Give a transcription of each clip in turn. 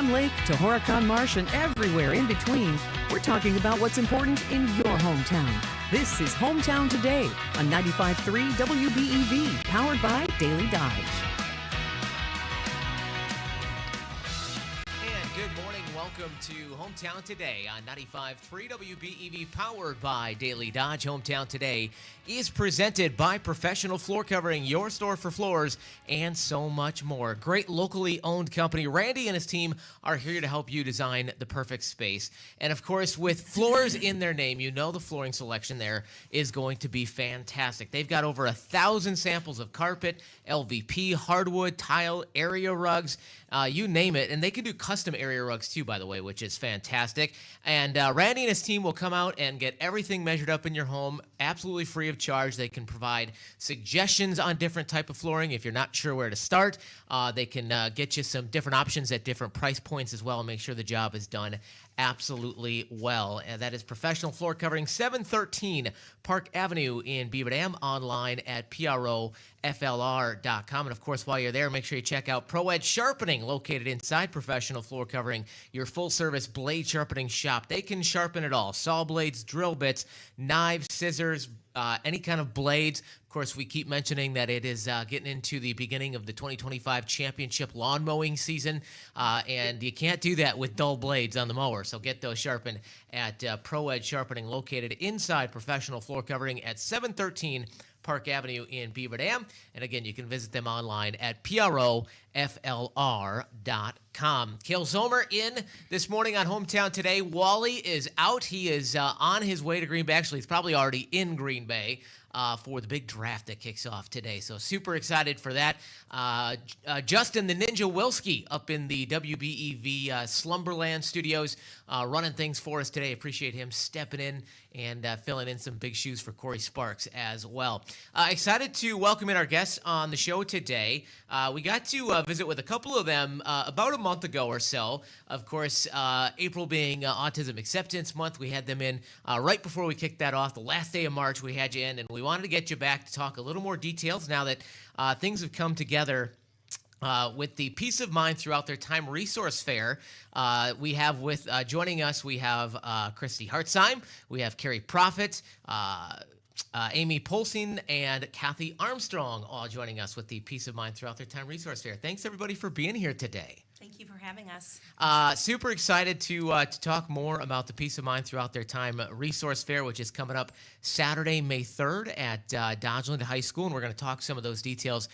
Swan Lake to Horicon Marsh and everywhere in between, we're talking about what's important in your hometown. This is Hometown Today on 95.3 WBEV, powered by Daily Dodge. Good morning. Welcome to Hometown Today on 95.3 WBEV, powered by Daily Dodge. Hometown Today is presented by Professional Floor Covering, your store for floors, and so much more. Great locally owned company. Randy and his team are here to help you design the perfect space. And of course, with floors in their name, you know the flooring selection there is going to be fantastic. They've got over 1,000 samples of carpet, LVP, hardwood, tile, area rugs, you name it. And they can do custom area rugs too, by the way, which is fantastic. And Randy and his team will come out and get everything measured up in your home, absolutely free of charge. They can provide suggestions on different type of flooring. If you're not sure where to start, they can get you some different options at different price points as well and make sure the job is done absolutely well. And that is Professional Floor Covering, 713 Park Avenue in Beaver Dam, online at proflr.com. And of course, while you're there, make sure you check out ProEdge Sharpening, located inside Professional Floor Covering, your full-service blade sharpening shop. They can sharpen it all: saw blades, drill bits, knives, scissors, any kind of blades. Of course, we keep mentioning that it is getting into the beginning of the 2025 championship lawn mowing season, and you can't do that with dull blades on the mower. So get those sharpened at ProEdge Sharpening, located inside Professional Floor Covering at 713 Park Avenue in Beaver Dam. And again, you can visit them online at proflr.com. Cale Zomer in this morning on Hometown Today. Wally is out. He is on his way to Green Bay. Actually, he's probably already in Green Bay for the big draft that kicks off today. So super excited for that. Justin the Ninja Wilski up in the WBEV Slumberland studios running things for us today. Appreciate him stepping in and filling in some big shoes for Corey Sparks as well. Excited to welcome in our guests on the show today. We got to visit with a couple of them about a month ago or so. Of course, April being Autism Acceptance Month, we had them in right before we kicked that off. The last day of March, we had you in, and we wanted to get you back to talk a little more details now that things have come together with the Peace of Mind Throughout Their Time Resource Fair. We have with joining us, we have Christy Hartzheim, we have Carrie Prophet, Amy Polsing, and Kathy Armstrong all joining us with the Peace of Mind Throughout Their Time Resource Fair. Thanks everybody for being here today. Thank you for having us. Super excited to talk more about the Peace of Mind Throughout Their Time Resource Fair, which is coming up Saturday, May 3rd at Dodgeland High School, and we're going to talk some of those details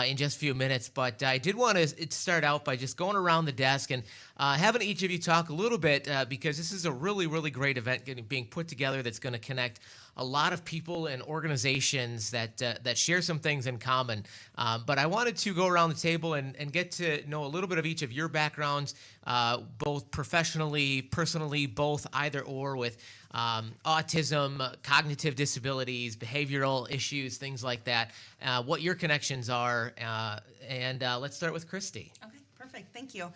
in just a few minutes. But I did want to start out by just going around the desk and having each of you talk a little bit because this is a really, really great event being put together that's going to connect a lot of people and organizations that share some things in common. But I wanted to go around the table and get to know a little bit of each of your backgrounds, both professionally, personally, both either or, with autism, cognitive disabilities, behavioral issues, things like that, what your connections are. And let's start with Christy. Okay, perfect. Thank you.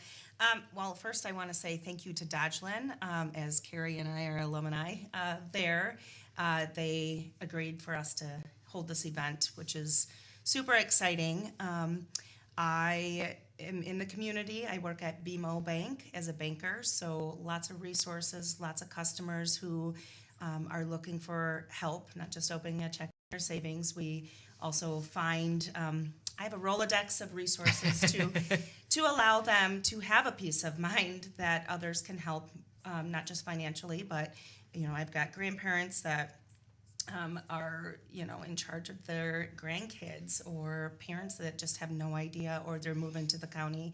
Well, first I want to say thank you to Dodgeland, as Carrie and I are alumni there. They agreed for us to hold this event, which is super exciting. I am in the community. I work at BMO Bank as a banker, so lots of resources, lots of customers who are looking for help, not just opening a check or savings. We also find, I have a Rolodex of resources to allow them to have a peace of mind that others can help, not just financially, but I've got grandparents that are, in charge of their grandkids, or parents that just have no idea, or they're moving to the county.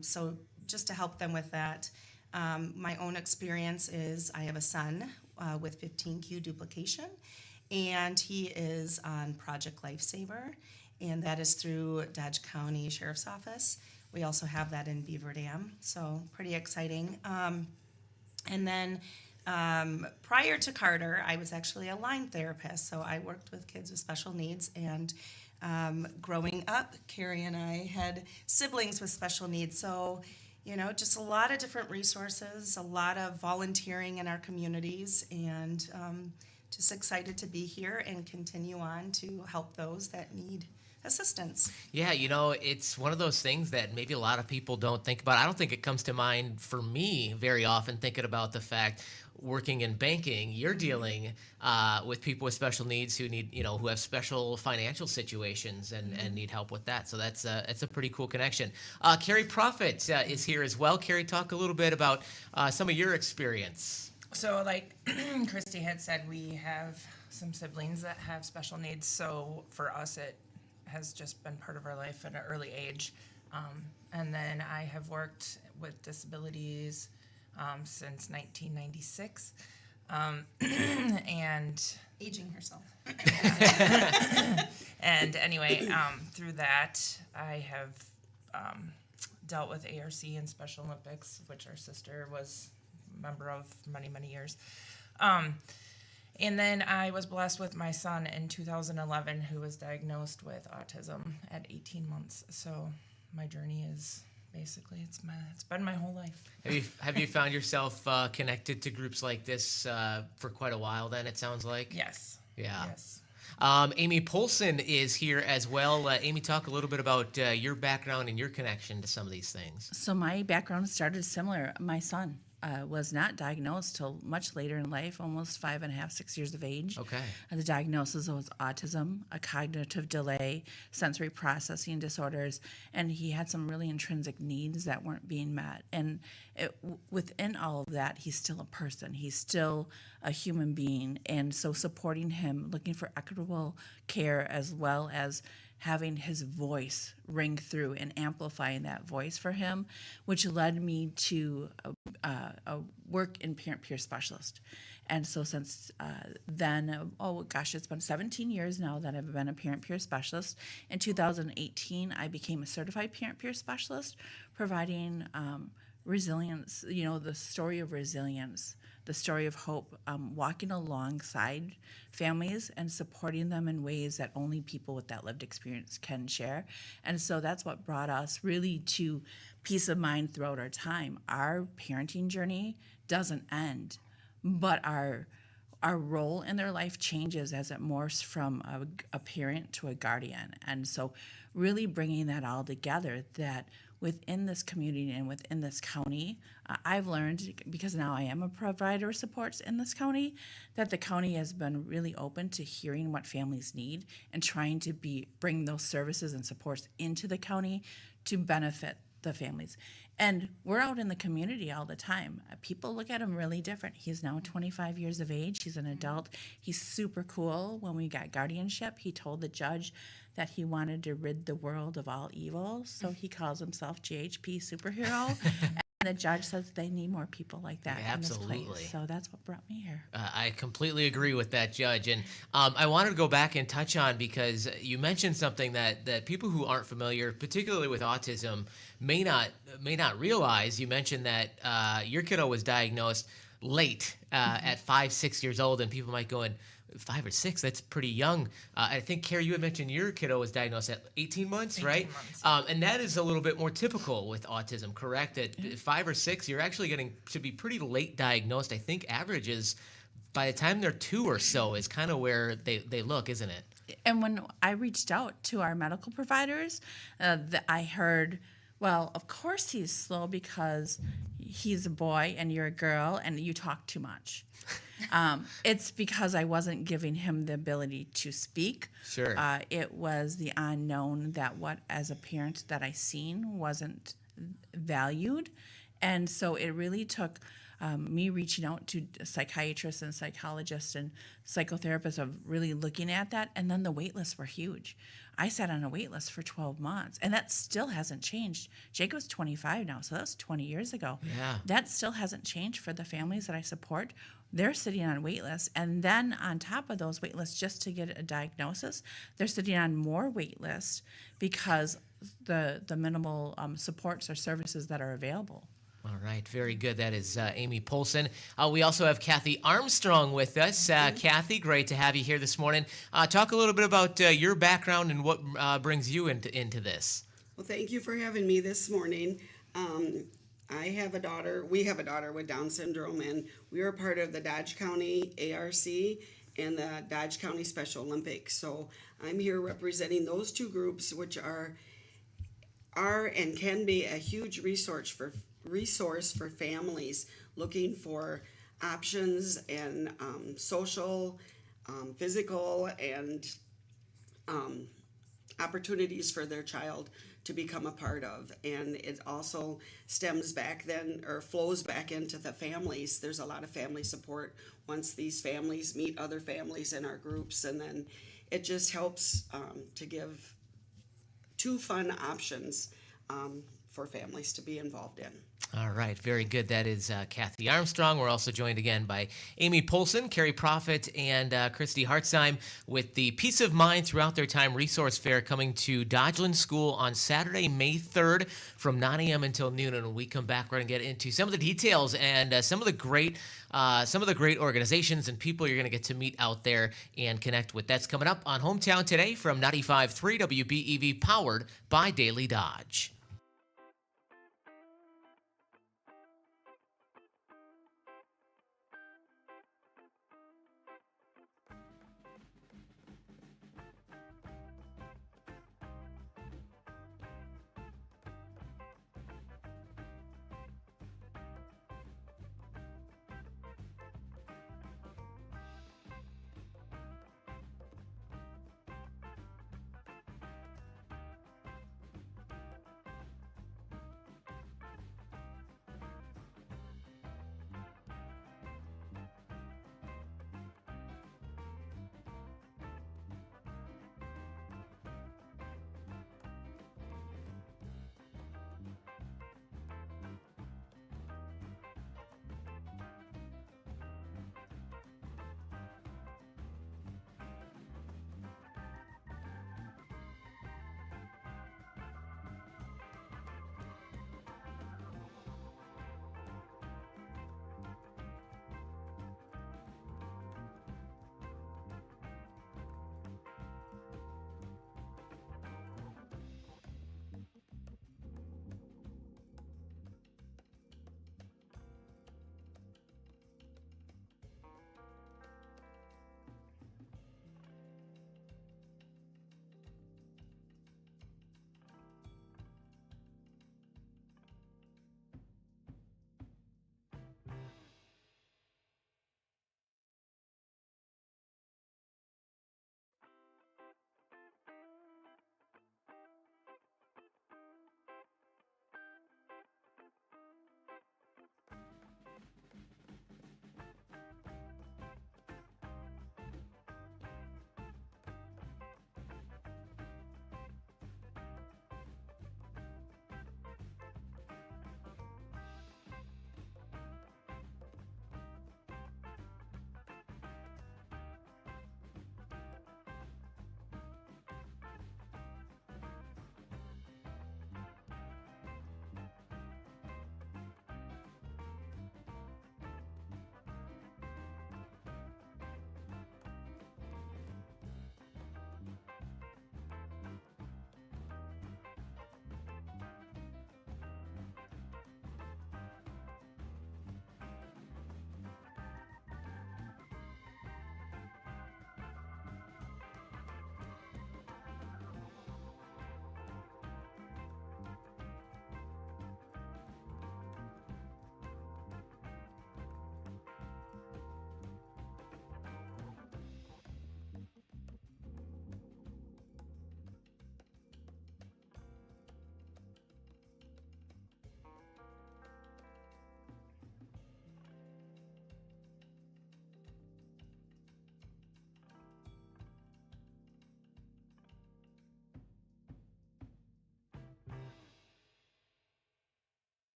So just to help them with that. My own experience is I have a son with 15Q duplication, and he is on Project Lifesaver, and that is through Dodge County Sheriff's Office. We also have that in Beaver Dam, so pretty exciting. And then prior to Carter, I was actually a line therapist, so I worked with kids with special needs. And growing up, Carrie and I had siblings with special needs, so just a lot of different resources, a lot of volunteering in our communities, and just excited to be here and continue on to help those that need assistance. Yeah, it's one of those things that maybe a lot of people don't think about. I don't think it comes to mind for me very often, thinking about the fact working in banking, you're dealing with people with special needs who need, who have special financial situations and need help with that. So that's a pretty cool connection. Carrie Prophet is here as well. Carrie, talk a little bit about some of your experience. So like Christy had said, we have some siblings that have special needs. So for us, it has just been part of our life at an early age. And then I have worked with disabilities since 1996. And Aging herself. and anyway, through that, I have dealt with ARC and Special Olympics, which our sister was a member of many, many years. And then I was blessed with my son in 2011, who was diagnosed with autism at 18 months. So my journey is basically it's been my whole life. Have you found yourself connected to groups like this for quite a while? Then it sounds like. Yes. Yeah. Yes. Amy Polson is here as well. Amy, talk a little bit about your background and your connection to some of these things. So my background started similar. My son was not diagnosed till much later in life, almost 5.5, 6 years of age. Okay. And the diagnosis was autism, a cognitive delay, sensory processing disorders, and he had some really intrinsic needs that weren't being met. And within all of that, he's still a person. He's still a human being. And so supporting him, looking for equitable care, as well as having his voice ring through and amplifying that voice for him, which led me to a work in parent-peer specialist. And so since then, it's been 17 years now that I've been a parent-peer specialist. In 2018, I became a certified parent-peer specialist, providing resilience, the story of resilience, the story of hope, walking alongside families and supporting them in ways that only people with that lived experience can share. And so that's what brought us really to peace of mind throughout our time. Our parenting journey doesn't end, but our role in their life changes as it morphs from a parent to a guardian. And so really bringing that all together, that within this community and within this county, I've learned, because now I am a provider of supports in this county, that the county has been really open to hearing what families need and trying to bring those services and supports into the county to benefit the families. And we're out in the community all the time. People look at him really different. He's now 25 years of age. He's an adult. He's super cool. When we got guardianship, he told the judge that he wanted to rid the world of all evil. So he calls himself JHP superhero. And the judge says they need more people like that in this place. So that's what brought me here. I completely agree with that, Judge. And I wanted to go back and touch on, because you mentioned something that people who aren't familiar, particularly with autism, may not realize. You mentioned that your kiddo was diagnosed late at 5, 6 years old, and people might go in, 5 or 6, that's pretty young. I think, Carrie, you had mentioned your kiddo was diagnosed at 18 months, 18 right? months. And that is a little bit more typical with autism, correct? At 5 or 6, you're actually getting to be pretty late diagnosed. I think average is by the time they're 2 or so is kind of where they look, isn't it? And when I reached out to our medical providers, I heard, well, of course he's slow because he's a boy and you're a girl and you talk too much. It's because I wasn't giving him the ability to speak. Sure. It was the unknown that what, as a parent, that I seen wasn't valued. And so it really took me reaching out to psychiatrists and psychologists and psychotherapists of really looking at that. And then the wait lists were huge. I sat on a wait list for 12 months, and that still hasn't changed. Jacob's 25 now, so that was 20 years ago. Yeah. That still hasn't changed for the families that I support. They're sitting on wait lists, and then on top of those wait lists, just to get a diagnosis, they're sitting on more wait lists because the minimal supports or services that are available. All right, very good. That is Amy Polson. We also have Kathy Armstrong with us. Kathy, great to have you here this morning. Talk a little bit about your background and what brings you into this. Well, thank you for having me this morning. I have a daughter. We have a daughter with Down syndrome, and we were part of the Dodge County ARC. and the Dodge County Special Olympics. So I'm here representing those two groups, which are and can be a huge resource for families looking for options and social, physical, and opportunities for their child to become a part of. And it also stems back then, or flows back into the families. There's a lot of family support once these families meet other families in our groups, and then it just helps to give two fun options for families to be involved in. All right, very good. That is Kathy Armstrong. We're also joined again by Amy Polson, Carrie Proffitt, and Christy Hartzheim with the Peace of Mind Throughout Their Time Resource Fair coming to Dodgeland School on Saturday, May 3rd from 9 a.m. until noon. And when we come back, we're going to get into some of the details and some of the great organizations and people you're going to get to meet out there and connect with. That's coming up on Hometown Today from 95.3 WBEV, powered by Daily Dodge.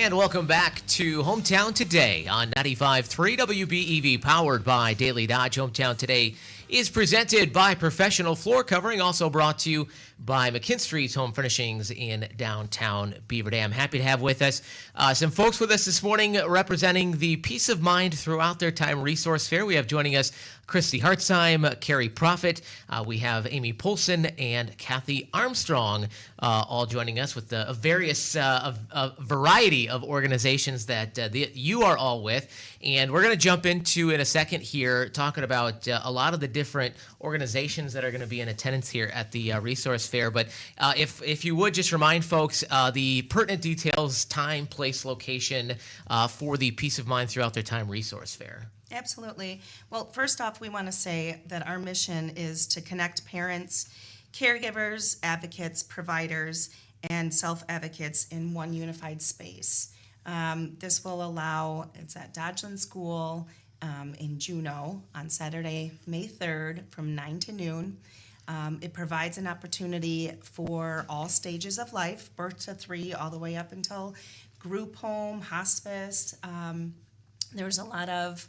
And welcome back to Hometown Today on 95.3 WBEV, powered by Daily Dodge. Hometown Today is presented by Professional Floor Covering, also brought to you by McKinstry's Home Furnishings in downtown Beaver Dam. Happy to have with us some folks with us this morning representing the Peace of Mind Throughout Their Time Resource Fair. We have joining us Christy Hartzheim, Carrie Profit, we have Amy Polson, and Kathy Armstrong, all joining us with a variety of organizations that you are all with. And we're going to jump into, in a second here, talking about a lot of the different organizations that are going to be in attendance here at the Resource Fair. But if you would just remind folks the pertinent details, time, place, location for the Peace of Mind Throughout Their Time Resource Fair. Absolutely. Well, first off, we want to say that our mission is to connect parents, caregivers, advocates, providers, and self-advocates in one unified space. This will allow, it's at Dodgeland School in Juneau on Saturday, May 3rd from 9 to noon. It provides an opportunity for all stages of life, birth to 3, all the way up until group home, hospice. There's a lot of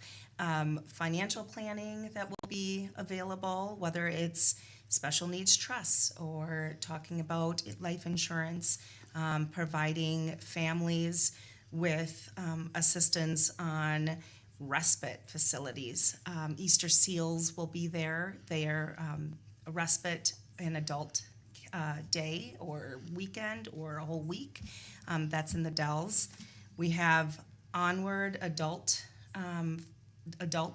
financial planning that will be available, whether it's special needs trusts or talking about life insurance, providing families with assistance on respite facilities. Easter Seals will be there. They are a respite and adult day or weekend or a whole week. That's in the Dells. We have Onward Adult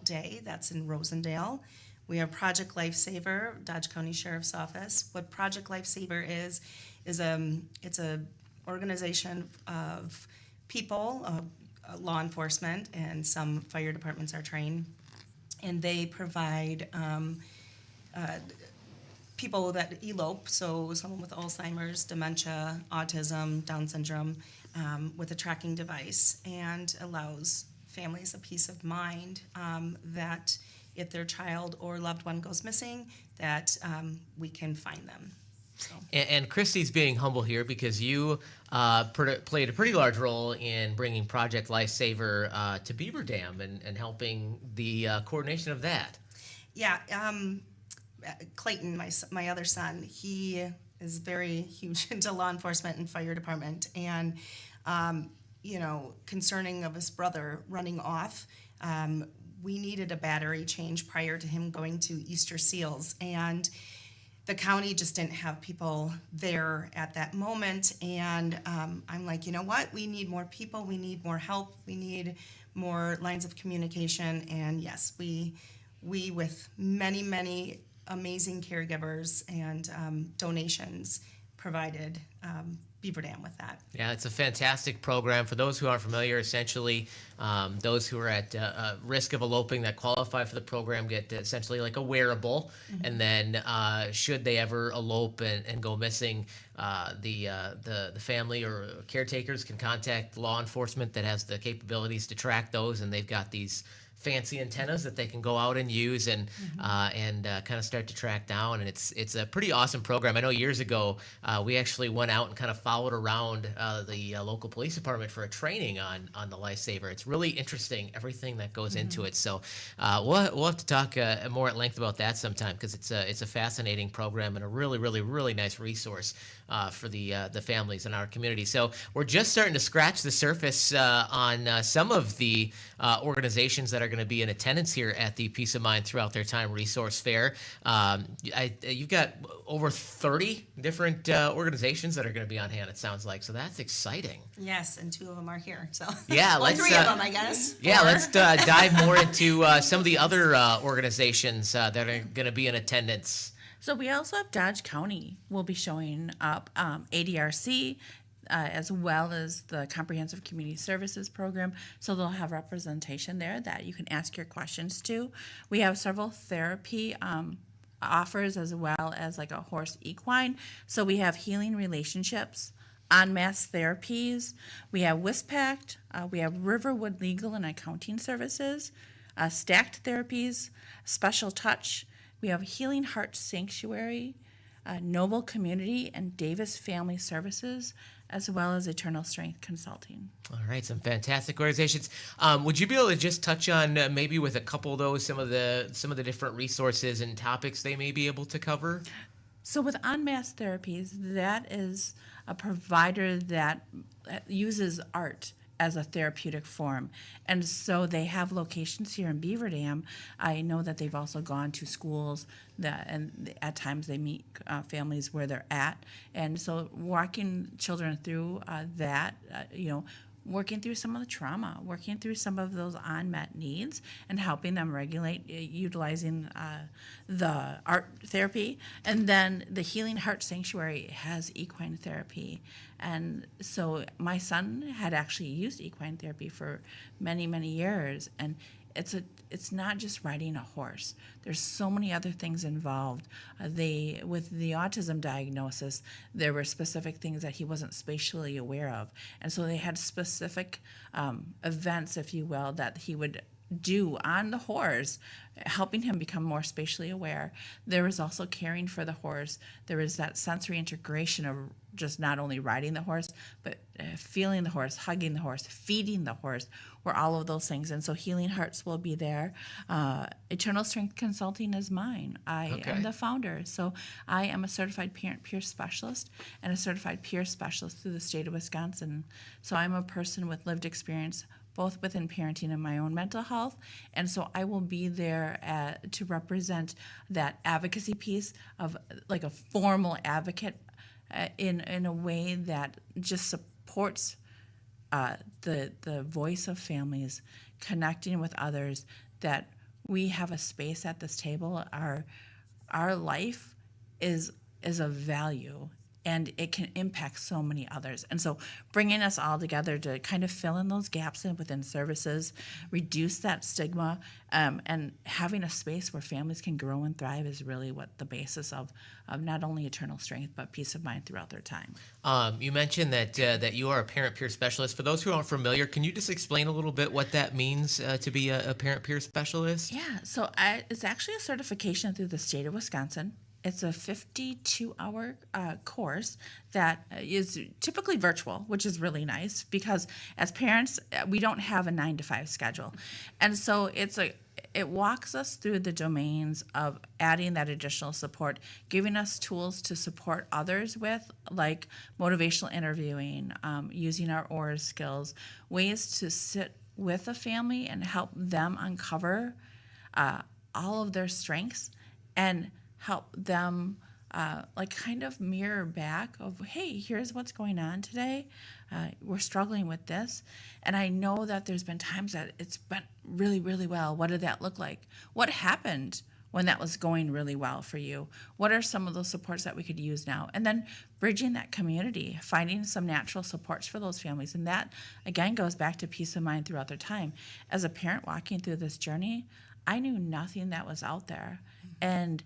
Day, that's in Rosendale. We have Project Lifesaver, Dodge County Sheriff's Office. What Project Lifesaver is it's a organization of people, law enforcement, and some fire departments are trained, and they provide people that elope, so someone with Alzheimer's, dementia, autism, Down syndrome, with a tracking device, and allows families a peace of mind that if their child or loved one goes missing, that we can find them. So. And Christy's being humble here because you played a pretty large role in bringing Project Lifesaver to Beaver Dam and helping the coordination of that. Yeah, Clayton, my other son, he is very huge into law enforcement and fire department, and concerning of his brother running off, we needed a battery change prior to him going to Easter Seals, and the county just didn't have people there at that moment, and I'm like, you know what, we need more people, we need more help, we need more lines of communication, and yes, we with many amazing caregivers and donations provided Beaver Dam with that. Yeah, it's a fantastic program. For those who aren't familiar, essentially, those who are at risk of eloping that qualify for the program get essentially like a wearable, and then should they ever elope and go missing, the family or caretakers can contact law enforcement that has the capabilities to track those, and they've got these fancy antennas that they can go out and use and kind of start to track down, and it's a pretty awesome program. I know years ago we actually went out and kind of followed around the local police department for a training on the Lifesaver. It's really interesting, everything that goes into it. So we'll have to talk more at length about that sometime, because it's a fascinating program and a really nice resource for the families in our community. So we're just starting to scratch the surface on some of the organizations that are going to be in attendance here at the Peace of Mind Throughout Their Time Resource Fair. You've got over 30 different organizations that are going to be on hand, it sounds like, so that's exciting. Yes, and 2 of them are here, so yeah, well, 3 of them, I guess. Yeah, let's dive more into some of the other organizations that are going to be in attendance. So we also have Dodge County will be showing up, ADRC, as well as the Comprehensive Community Services Program. So they'll have representation there that you can ask your questions to. We have several therapy offers, as well as like a horse equine. So we have healing relationships, en masse therapies. We have WISPACT. We have Riverwood Legal and Accounting Services, stacked therapies, special touch. We have Healing Heart Sanctuary, Noble Community, and Davis Family Services, as well as Eternal Strength Consulting. All right, some fantastic organizations. Would you be able to just touch on maybe with a couple of those some of the different resources and topics they may be able to cover? So with En Masse Therapies, that is a provider that uses art as a therapeutic form. And so they have locations here in Beaver Dam. I know that they've also gone to schools and at times they meet families where they're at. And so walking children through working through some of the trauma, working through some of those unmet needs, and helping them regulate utilizing the art therapy. And then the Healing Heart Sanctuary has equine therapy. And so my son had actually used equine therapy for many, many years. And it's not just riding a horse. There's so many other things involved. With the autism diagnosis, there were specific things that he wasn't spatially aware of. And so they had specific events, if you will, that he would do on the horse, helping him become more spatially aware. There was also caring for the horse. There was that sensory integration of just not only riding the horse, but feeling the horse, hugging the horse, feeding the horse, were all of those things. And so Healing Hearts will be there. Eternal Strength Consulting is mine. I am the founder. So I am a certified parent peer specialist and a certified peer specialist through the state of Wisconsin. So I'm a person with lived experience both within parenting and my own mental health. And so I will be there to represent that advocacy piece of like a formal advocate in a way that just supports the voice of families, connecting with others, that we have a space at this table. Our life is of value, and it can impact so many others. And so bringing us all together to kind of fill in those gaps within services, reduce that stigma, and having a space where families can grow and thrive is really what the basis of not only eternal strength, but peace of mind throughout their time. You mentioned that you are a parent peer specialist. For those who aren't familiar, can you just explain a little bit what that means to be a parent peer specialist? Yeah, so it's actually a certification through the state of Wisconsin. It's a 52-hour course that is typically virtual, which is really nice because as parents, we don't have a 9-to-5 schedule. And so it walks us through the domains of adding that additional support, giving us tools to support others with, like motivational interviewing, using our OARS skills, ways to sit with a family and help them uncover all of their strengths and help them kind of mirror back of, hey, here's what's going on today. We're struggling with this. And I know that there's been times that it's been really, really well. What did that look like? What happened when that was going really well for you? What are some of those supports that we could use now? And then bridging that community, finding some natural supports for those families. And that, again, goes back to peace of mind throughout their time. As a parent walking through this journey, I knew nothing that was out there. And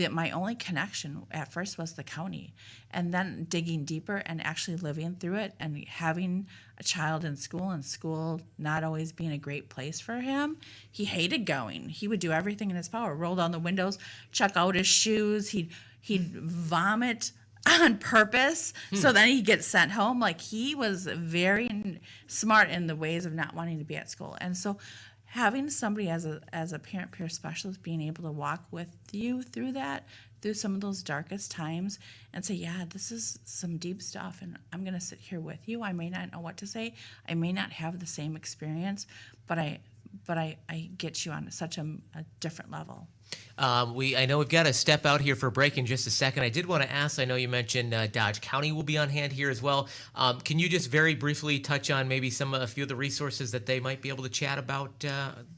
my only connection at first was the county, and then digging deeper and actually living through it and having a child in school and school not always being a great place for him. He hated going. He would do everything in his power, roll down the windows, chuck out his shoes. He'd vomit on purpose so then he'd get sent home. Like, he was very smart in the ways of not wanting to be at school. And so having somebody as a parent peer specialist being able to walk with you through some of those darkest times and say, yeah, this is some deep stuff, and I'm going to sit here with you. I may not know what to say. I may not have the same experience, but I get you on such a different level. I know we've got to step out here for a break in just a second. I did want to ask, I know you mentioned Dodge County will be on hand here as well. Can you just very briefly touch on maybe a few of the resources that they might be able to chat about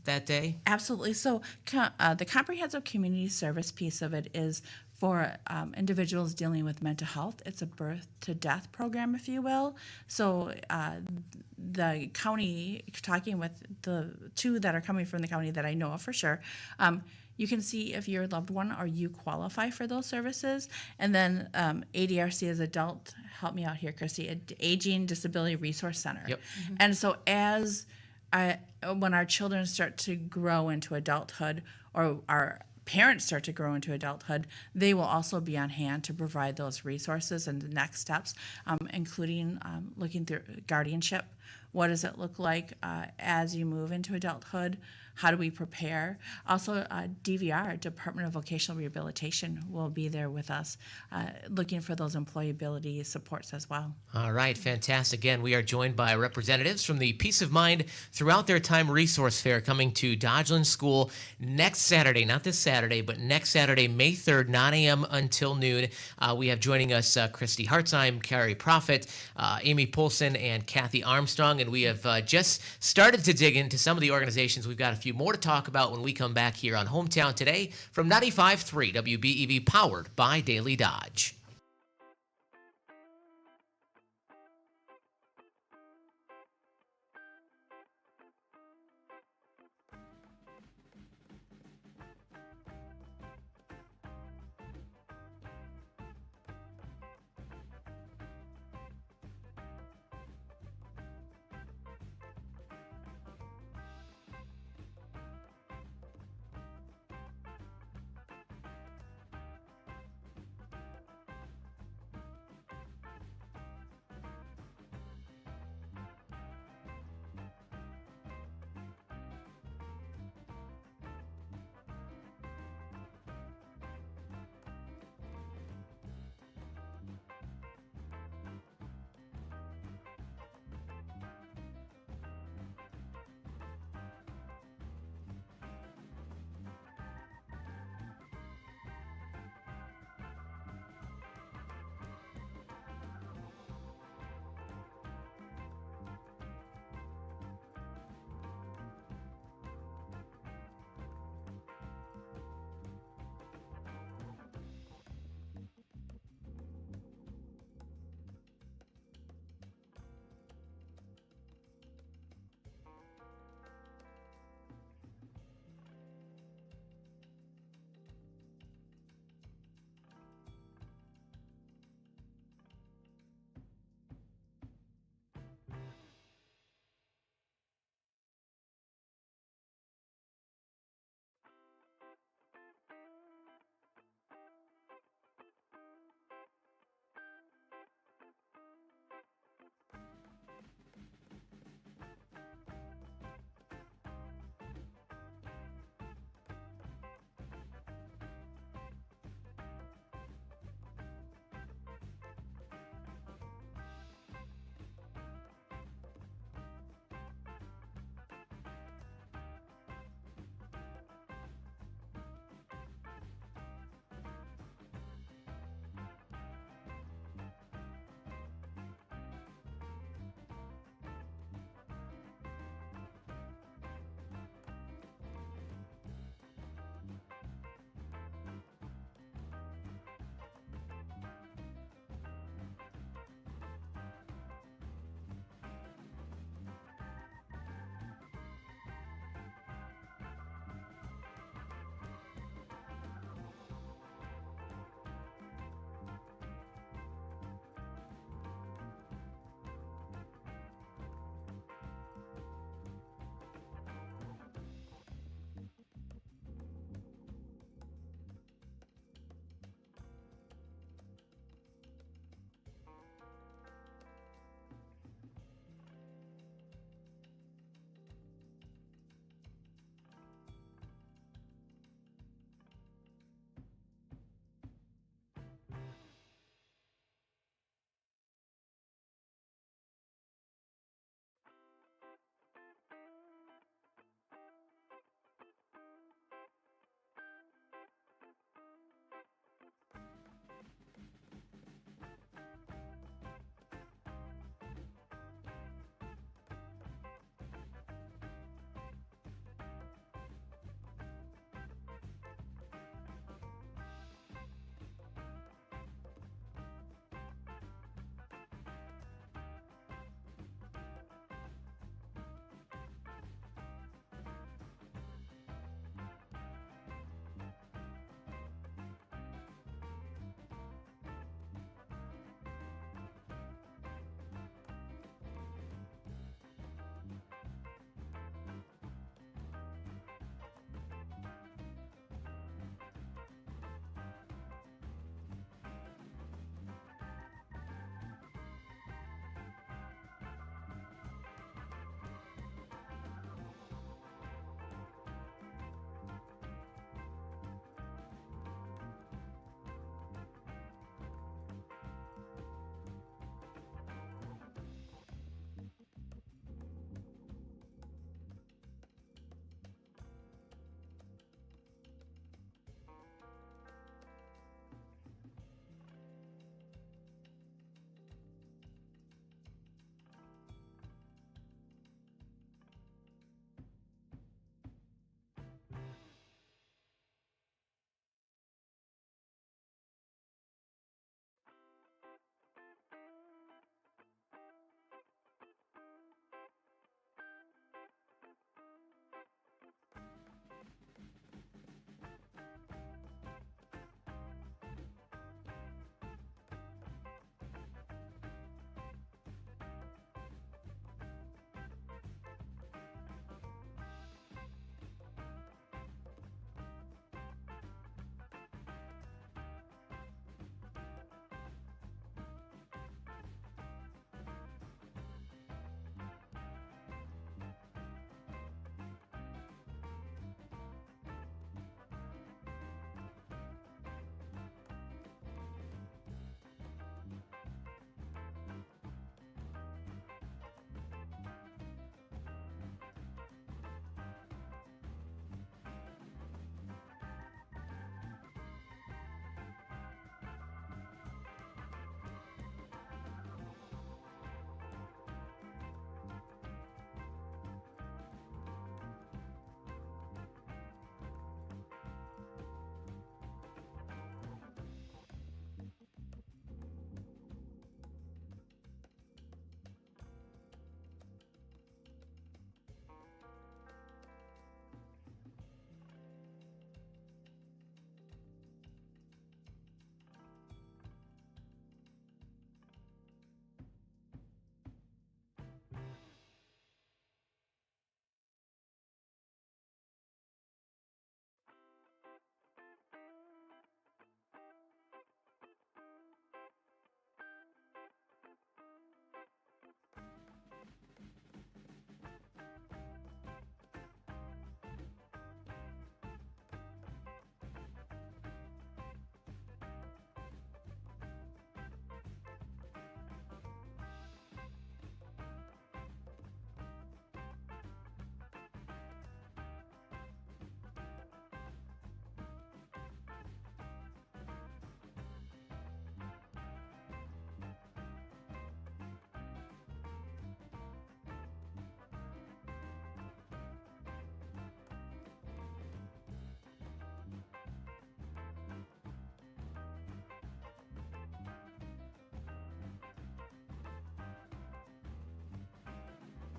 that day? Absolutely. So the comprehensive community service piece of it is for individuals dealing with mental health. It's a birth to death program, if you will. So the county, talking with the two that are coming from the county that I know of for sure, you can see if your loved one or you qualify for those services. And then ADRC is Adult, help me out here, Christy, Aging Disability Resource Center. Yep. Mm-hmm. And so when our children start to grow into adulthood or are parents start to grow into adulthood, they will also be on hand to provide those resources and the next steps, including looking through guardianship. What does it look like as you move into adulthood? How do we prepare? Also, DVR, Department of Vocational Rehabilitation, will be there with us, looking for those employability supports as well. All right, fantastic. Again, we are joined by representatives from the Peace of Mind Throughout Their Time Resource Fair coming to Dodgeland School next Saturday, not this Saturday, but next Saturday, May 3rd, 9 a.m. until noon. We have joining us Christy Hartzheim, Carrie Profit, Amy Polson, and Kathy Armstrong, and we have just started to dig into some of the organizations. We've got a few more to talk about when we come back here on Hometown Today from 95.3 WBEV, powered by Daily Dodge.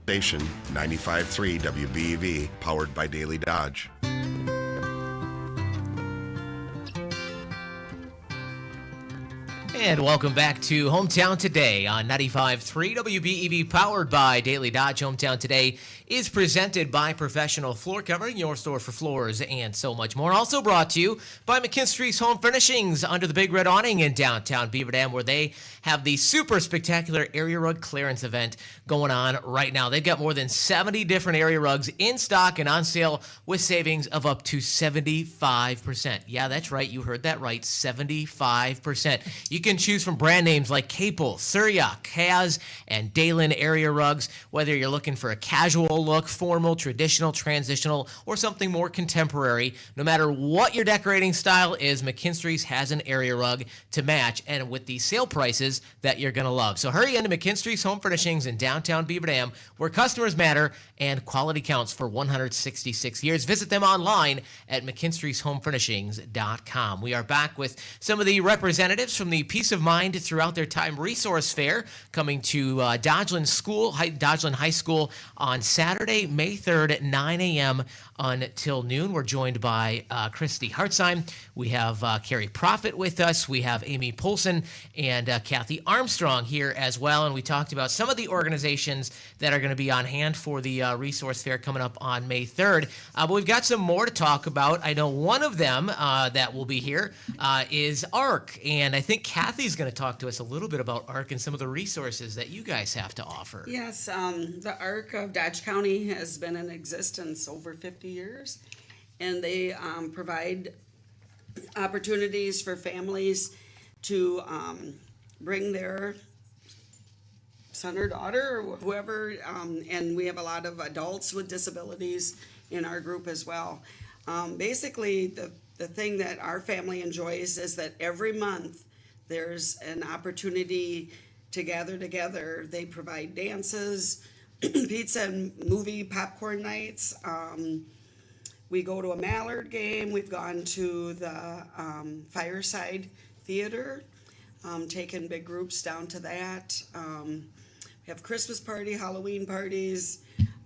Station 95.3 WBEV, powered by Daily Dodge. And welcome back to Hometown Today on 95.3 WBEV, powered by Daily Dodge. Hometown Today is presented by Professional Floor Covering, your store for floors and so much more. Also brought to you by McKinstry's Home Furnishings under the Big Red Awning in downtown Beaver Dam, where they have the super spectacular area rug clearance event going on right now. They've got more than 70 different area rugs in stock and on sale with savings of up to 75%. Yeah, that's right. You heard that right. 75%. You can choose from brand names like Capel, Surya, Kaz, and Dalen area rugs, whether you're looking for a casual look, formal, traditional, transitional, or something more contemporary. No matter what your decorating style is, McKinstry's has an area rug to match, and with these sale prices that you're going to love. So hurry into McKinstry's Home Furnishings in downtown Beaver Dam, where customers matter and quality counts for 166 years. Visit them online at mckinstryshomefurnishings.com. We are back with some of the representatives from the Peace of Mind Throughout Their Time Resource Fair coming to Dodgeland High School on Saturday, May 3rd at 9 a.m. until noon. We're joined by Christy Hartzheim. We have Carrie Profit with us. We have Amy Polson and Kathy Armstrong here as well. And we talked about some of the organizations that are going to be on hand for the resource fair coming up on May 3rd. But we've got some more to talk about. I know one of them that will be here is ARC. And I think Kathy's going to talk to us a little bit about ARC and some of the resources that you guys have to offer. Yes, the ARC of Dodge County has been in existence over 50 years, and they provide opportunities for families to bring their son or daughter or whoever, and we have a lot of adults with disabilities in our group as well. Basically, the thing that our family enjoys is that every month there's an opportunity to gather together. They provide dances, pizza and movie popcorn nights. We go to a Mallard game. We've gone to the Fireside Theater, taken big groups down to that. We have Christmas party, Halloween parties,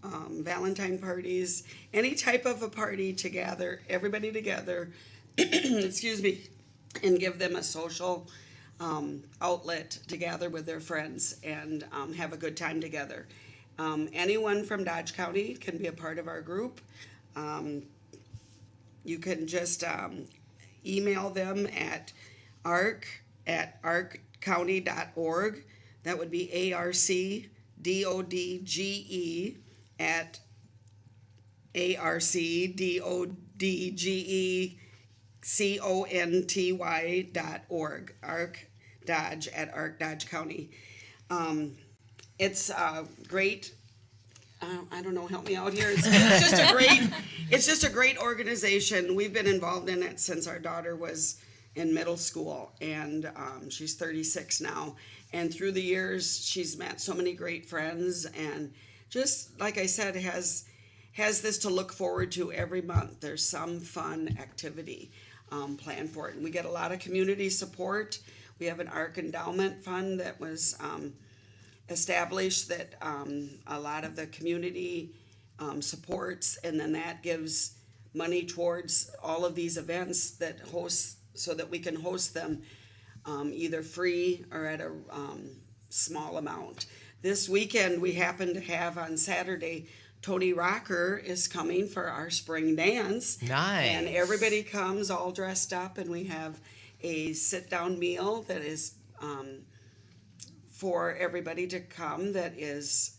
Valentine parties, any type of a party to gather everybody together, excuse me, and give them a social outlet to gather with their friends and have a good time together. Anyone from Dodge County can be a part of our group. You can just email them at arccounty.org. That would be ARCDODGE at ARCDODGECONTY.org. Arc Dodge at Arc Dodge County. It's great. I don't know, help me out here. It's just a great organization. We've been involved in it since our daughter was in middle school, and she's 36 now. And through the years, she's met so many great friends, and just like I said, has this to look forward to every month. There's some fun activity planned for it, and we get a lot of community support. We have an ARC endowment fund that was established that a lot of the community supports, and then that gives money towards all of these events that host, so that we can host them either free or at a small amount. This weekend we happen to have on Saturday, Tony Rocker is coming for our spring dance. Nice. And everybody comes all dressed up, and we have a sit-down meal that is for everybody to come, that is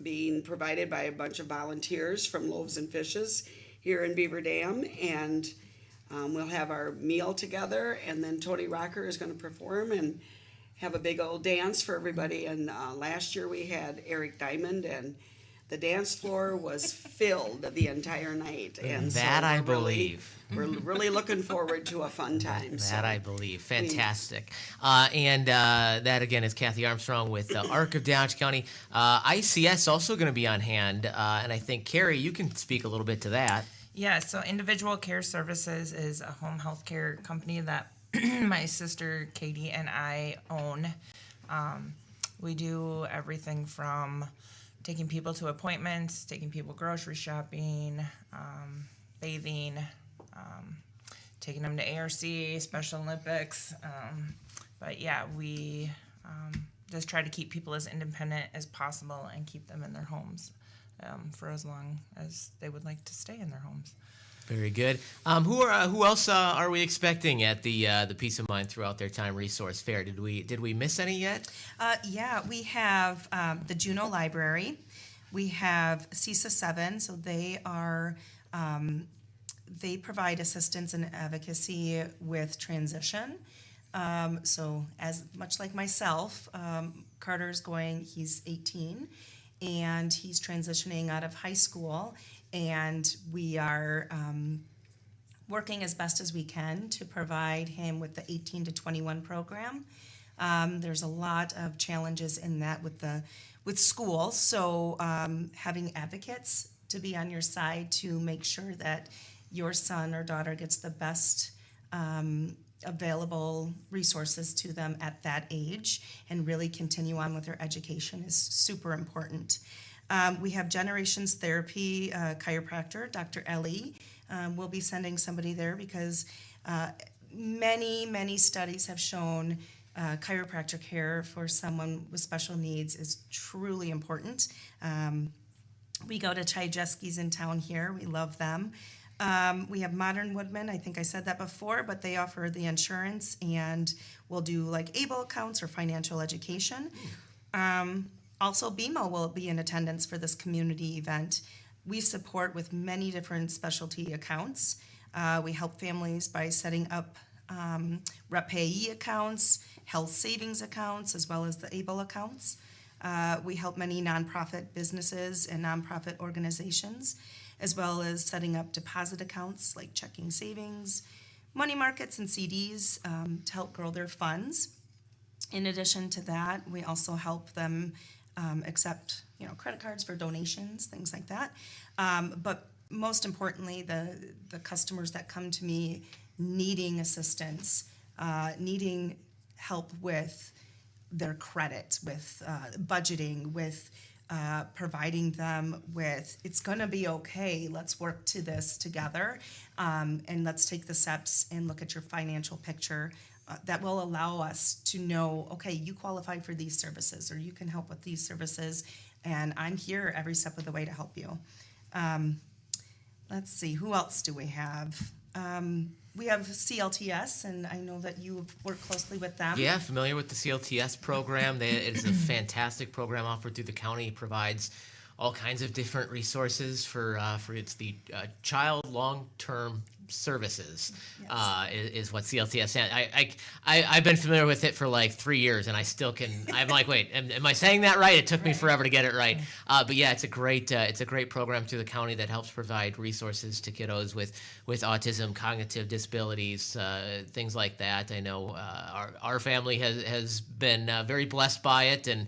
being provided by a bunch of volunteers from Loaves and Fishes here in Beaver Dam, and we'll have our meal together, and then Tony Rocker is going to perform and have a big old dance for everybody. And last year we had Eric Diamond, and the dance floor was filled the entire night. And that so I believe. We're really looking forward to a fun time. That I believe. Fantastic. And that, again, is Kathy Armstrong with ARC of Dodge County. ICS also going to be on hand. And I think, Carrie, you can speak a little bit to that. Yeah, so Individual Care Services is a home health care company that my sister Katie and I own. We do everything from taking people to appointments, taking people grocery shopping, bathing, taking them to ARC, Special Olympics. But yeah, we just try to keep people as independent as possible and keep them in their homes for as long as they would like to stay in their homes. Very good. Who else are we expecting at the Peace of Mind Throughout Their Time Resource Fair? Did we miss any yet? Yeah, we have the Juneau Library. We have CISA 7, so they are they provide assistance and advocacy with transition. So as much like myself, Carter's he's 18, and he's transitioning out of high school, and we are working as best as we can to provide him with the 18 to 21 program. There's a lot of challenges in that with school, so having advocates to be on your side to make sure that your son or daughter gets the best available resources to them at that age and really continue on with their education is super important. We have Generations Therapy chiropractor, Dr. Ellie. We'll be sending somebody there because many studies have shown chiropractic care for someone with special needs is truly important. We go to Chajewski's in town here. We love them. We have Modern Woodman. I think I said that before, but they offer the insurance and will do like ABLE accounts or financial education. Also, BMO will be in attendance for this community event. We support with many different specialty accounts. We help families by setting up rep payee accounts, health savings accounts, as well as the ABLE accounts. We help many nonprofit businesses and nonprofit organizations, as well as setting up deposit accounts like checking savings, money markets, and CDs to help grow their funds. In addition to that, we also help them accept credit cards for donations, things like that. But most importantly, the customers that come to me needing assistance, needing help with their credit, with budgeting, with providing them with, it's going to be okay, let's work to this together, and let's take the steps and look at your financial picture that will allow us to know, okay, you qualify for these services, or you can help with these services, and I'm here every step of the way to help you. Let's see, who else do we have? We have CLTS, and I know that you work closely with them. Yeah, familiar with the CLTS program. It is a fantastic program offered through the county. It provides all kinds of different resources for it's the child long-term services. Yes. Is what CLTS stands. I've been familiar with it for like 3 years, and I still can. I'm like, wait, am I saying that right? It took me forever to get it right. But yeah, it's a great program through the county that helps provide resources to kiddos with autism, cognitive disabilities, things like that. I know our family has been very blessed by it, and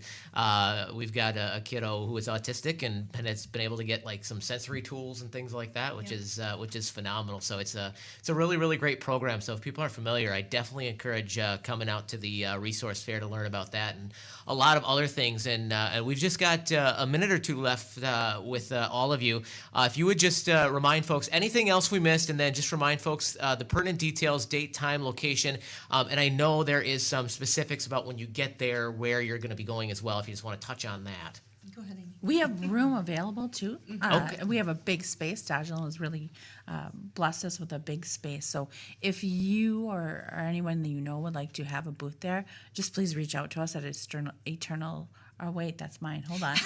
we've got a kiddo who is autistic and has been able to get like some sensory tools and things like that, which is phenomenal. So it's a really great program. So if people are familiar, I definitely encourage coming out to the resource fair to learn about that and a lot of other things. And we've just got a minute or two left with all of you. If you would just remind folks anything else we missed, and then just remind folks the pertinent details, date, time, location. And I know there is some specifics about when you get there, where you're going to be going as well, if you just want to touch on that. Go ahead, Amy. We have room available too. Okay. We have a big space. Dodgeville has really blessed us with a big space. So if you or anyone that you know would like to have a booth there, just please reach out to us at eternal. Oh wait, that's mine. Hold on.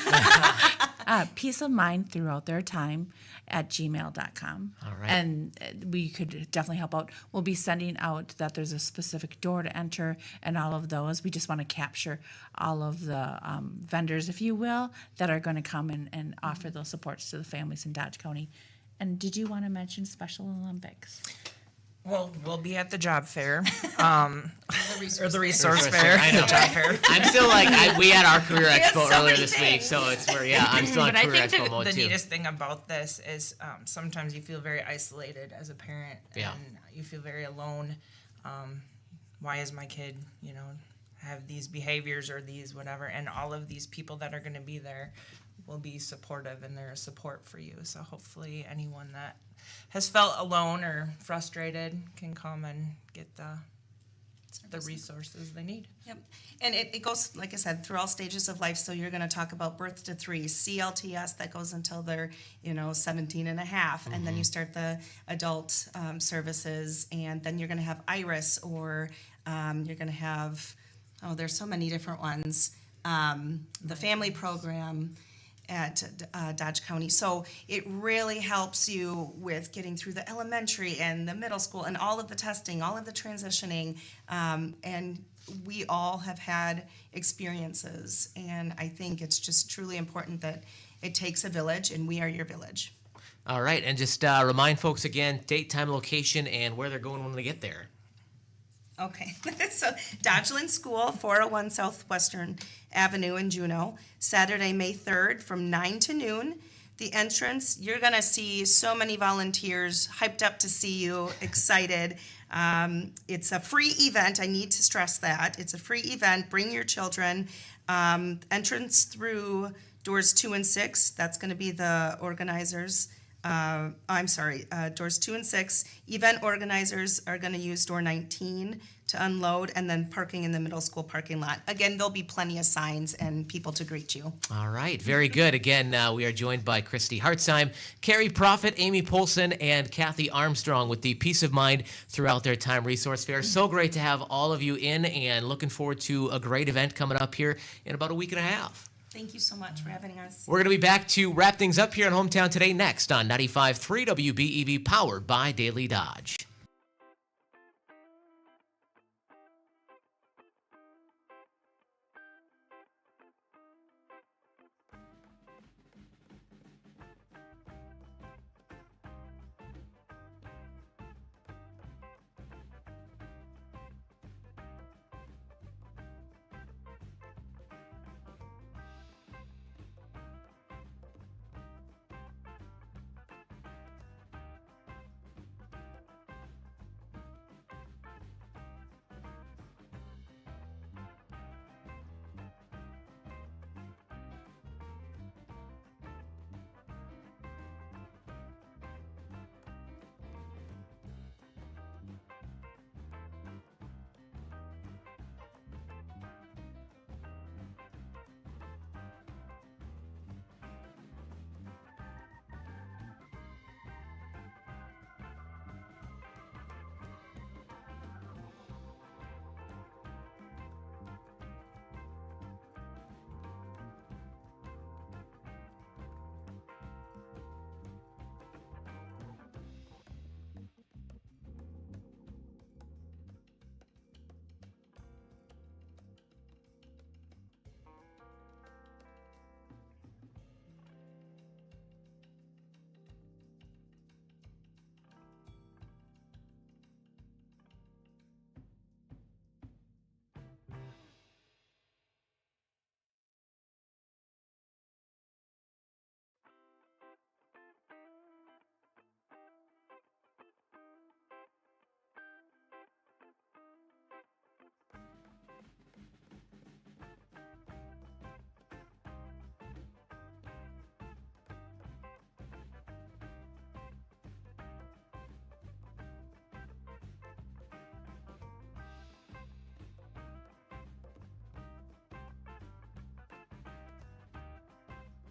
Peace of Mind Throughout Their Time at gmail.com. All right. And we could definitely help out. We'll be sending out that there's a specific door to enter and all of those. We just want to capture all of the vendors, if you will, that are going to come and offer those supports to the families in Dodge County. And did you want to mention Special Olympics? Well, we'll be at the job fair, or the resource fair. fair. I know. The job fair. I'm still like, we had our career expo so earlier many this week, so it's where, I'm still on But I career think expo mode the too. neatest thing about this is sometimes you feel very isolated as a parent, Yeah. and you feel very alone. Why is my kid, have these behaviors or these whatever, and all of these people that are going to be there will be supportive, and they're a support for you. So hopefully anyone that has felt alone or frustrated can come and get the resources they need. Yep. And it goes, like I said, through all stages of life. So you're going to talk about birth to 3, CLTS that goes until they're, 17 and a half. And then you start the adult services, and then you're going to have IRIS, or you're going to have, there's so many different ones. The family program at Dodge County. So it really helps you with getting through the elementary and the middle school and all of the testing, all of the transitioning. And we all have had experiences. And I think it's just truly important that it takes a village, and we are your village. All right, and just remind folks again, date, time, location, and where they're going when they get there. Okay, so Dodgeland School, 401 Southwestern Avenue in Juneau, Saturday, May 3rd from 9 to noon. The entrance, you're going to see so many volunteers hyped up to see you, excited. It's a free event. I need to stress that. It's a free event. Bring your children. Entrance through doors 2 and 6. That's going to be the organizers. Doors 2 and 6. Event organizers are going to use door 19 to unload, and then parking in the middle school parking lot. Again, there'll be plenty of signs and people to greet you. All right, very good. Again, we are joined by Christy Hartzheim, Carrie Profit, Amy Polson, and Kathy Armstrong with the Peace of Mind Throughout Their Time Resource Fair. So great to have all of you in, and looking forward to a great event coming up here in about a week and a half. Thank you so much for having us. We're going to be back to wrap things up here in Hometown Today next on 95.3 WBEV, powered by Daily Dodge.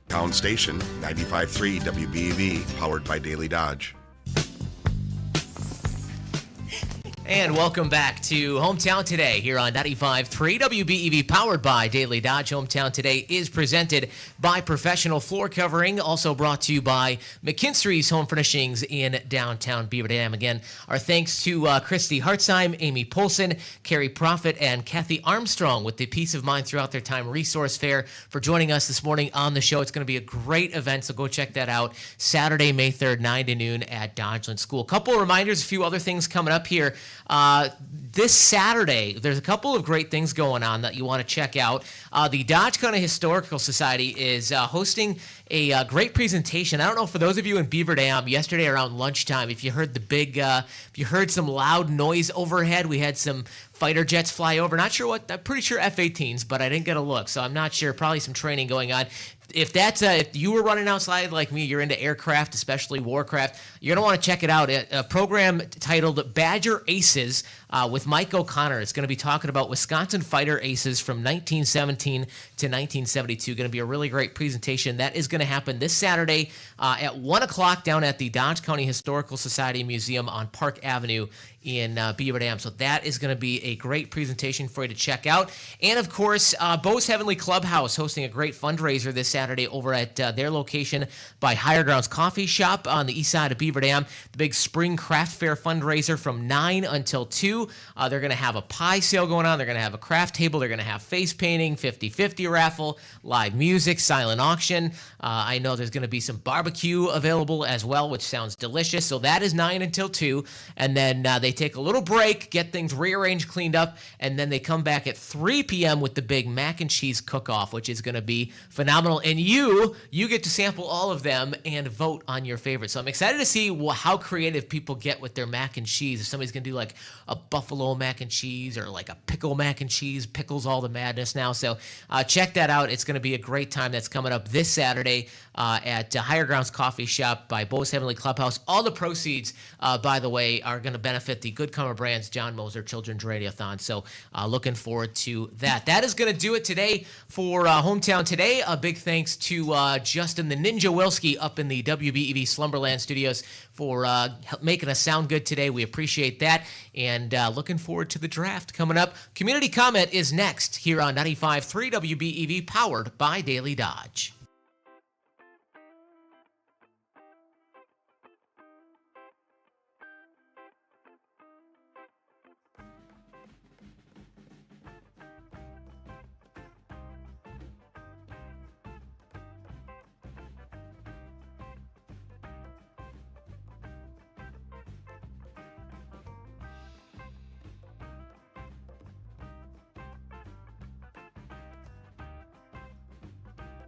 Town Station 95.3 WBEV, powered by Daily Dodge. And welcome back to Hometown Today here on 95.3 WBEV, powered by Daily Dodge. Hometown Today is presented by Professional Floor Covering, also brought to you by McKinstry's Home Furnishings in downtown Beaver Dam. Again, our thanks to Christy Hartzheim, Amy Polson, Carrie Profit, and Kathy Armstrong with the Peace of Mind Throughout Their Time Resource Fair for joining us this morning on the show. It's going to be a great event, so go check that out. Saturday, May 3rd, 9 to noon at Dodgeland School. A couple of reminders, a few other things coming up here. This Saturday, there's a couple of great things going on that you want to check out. The Dodge County Historical Society is hosting a great presentation. I don't know, for those of you in Beaver Dam, yesterday around lunchtime, if you heard if you heard some loud noise overhead, we had some fighter jets fly over. Not sure what, I'm pretty sure F-18s, but I didn't get a look, so I'm not sure. Probably some training going on. If you were running outside like me, you're into aircraft, especially warcraft, you're going to want to check it out. A program titled Badger Aces with Mike O'Connor. It's going to be talking about Wisconsin fighter aces from 1917 to 1972. Going to be a really great presentation. That is going to happen this Saturday at 1 o'clock down at the Dodge County Historical Society Museum on Park Avenue in Beaver Dam. So that is going to be a great presentation for you to check out. And of course, Bo's Heavenly Clubhouse hosting a great fundraiser this Saturday over at their location by Higher Grounds Coffee Shop on the east side of Beaver Dam. The big spring craft fair fundraiser from 9 until 2. They're going to have a pie sale going on. They're going to have a craft table. They're going to have face painting, 50-50 raffle, live music, silent auction. I know there's going to be some barbecue available as well, which sounds delicious. So that is 9 until 2. And then they take a little break, get things rearranged, cleaned up, and then they come back at 3 p.m. with the big mac and cheese cook-off, which is going to be phenomenal. And you get to sample all of them and vote on your favorite. So I'm excited to see how creative people get with their mac and cheese. If somebody's going to do like a buffalo mac and cheese or like a pickle mac and cheese, pickles all the madness now. So check that out. It's going to be a great time. That's coming up this Saturday at Higher Grounds Coffee Shop by Bo's Heavenly Clubhouse. All the proceeds, by the way, are going to benefit the Good Comer Brands John Moser Children's Radiothon. So looking forward to that. That is going to do it today for Hometown Today. A big thanks to Justin the Ninja Wilski up in the WBEV Slumberland studios for making us sound good today. We appreciate that. And looking forward to the draft coming up. Community Comment is next here on 95.3 WBEV, powered by Daily Dodge.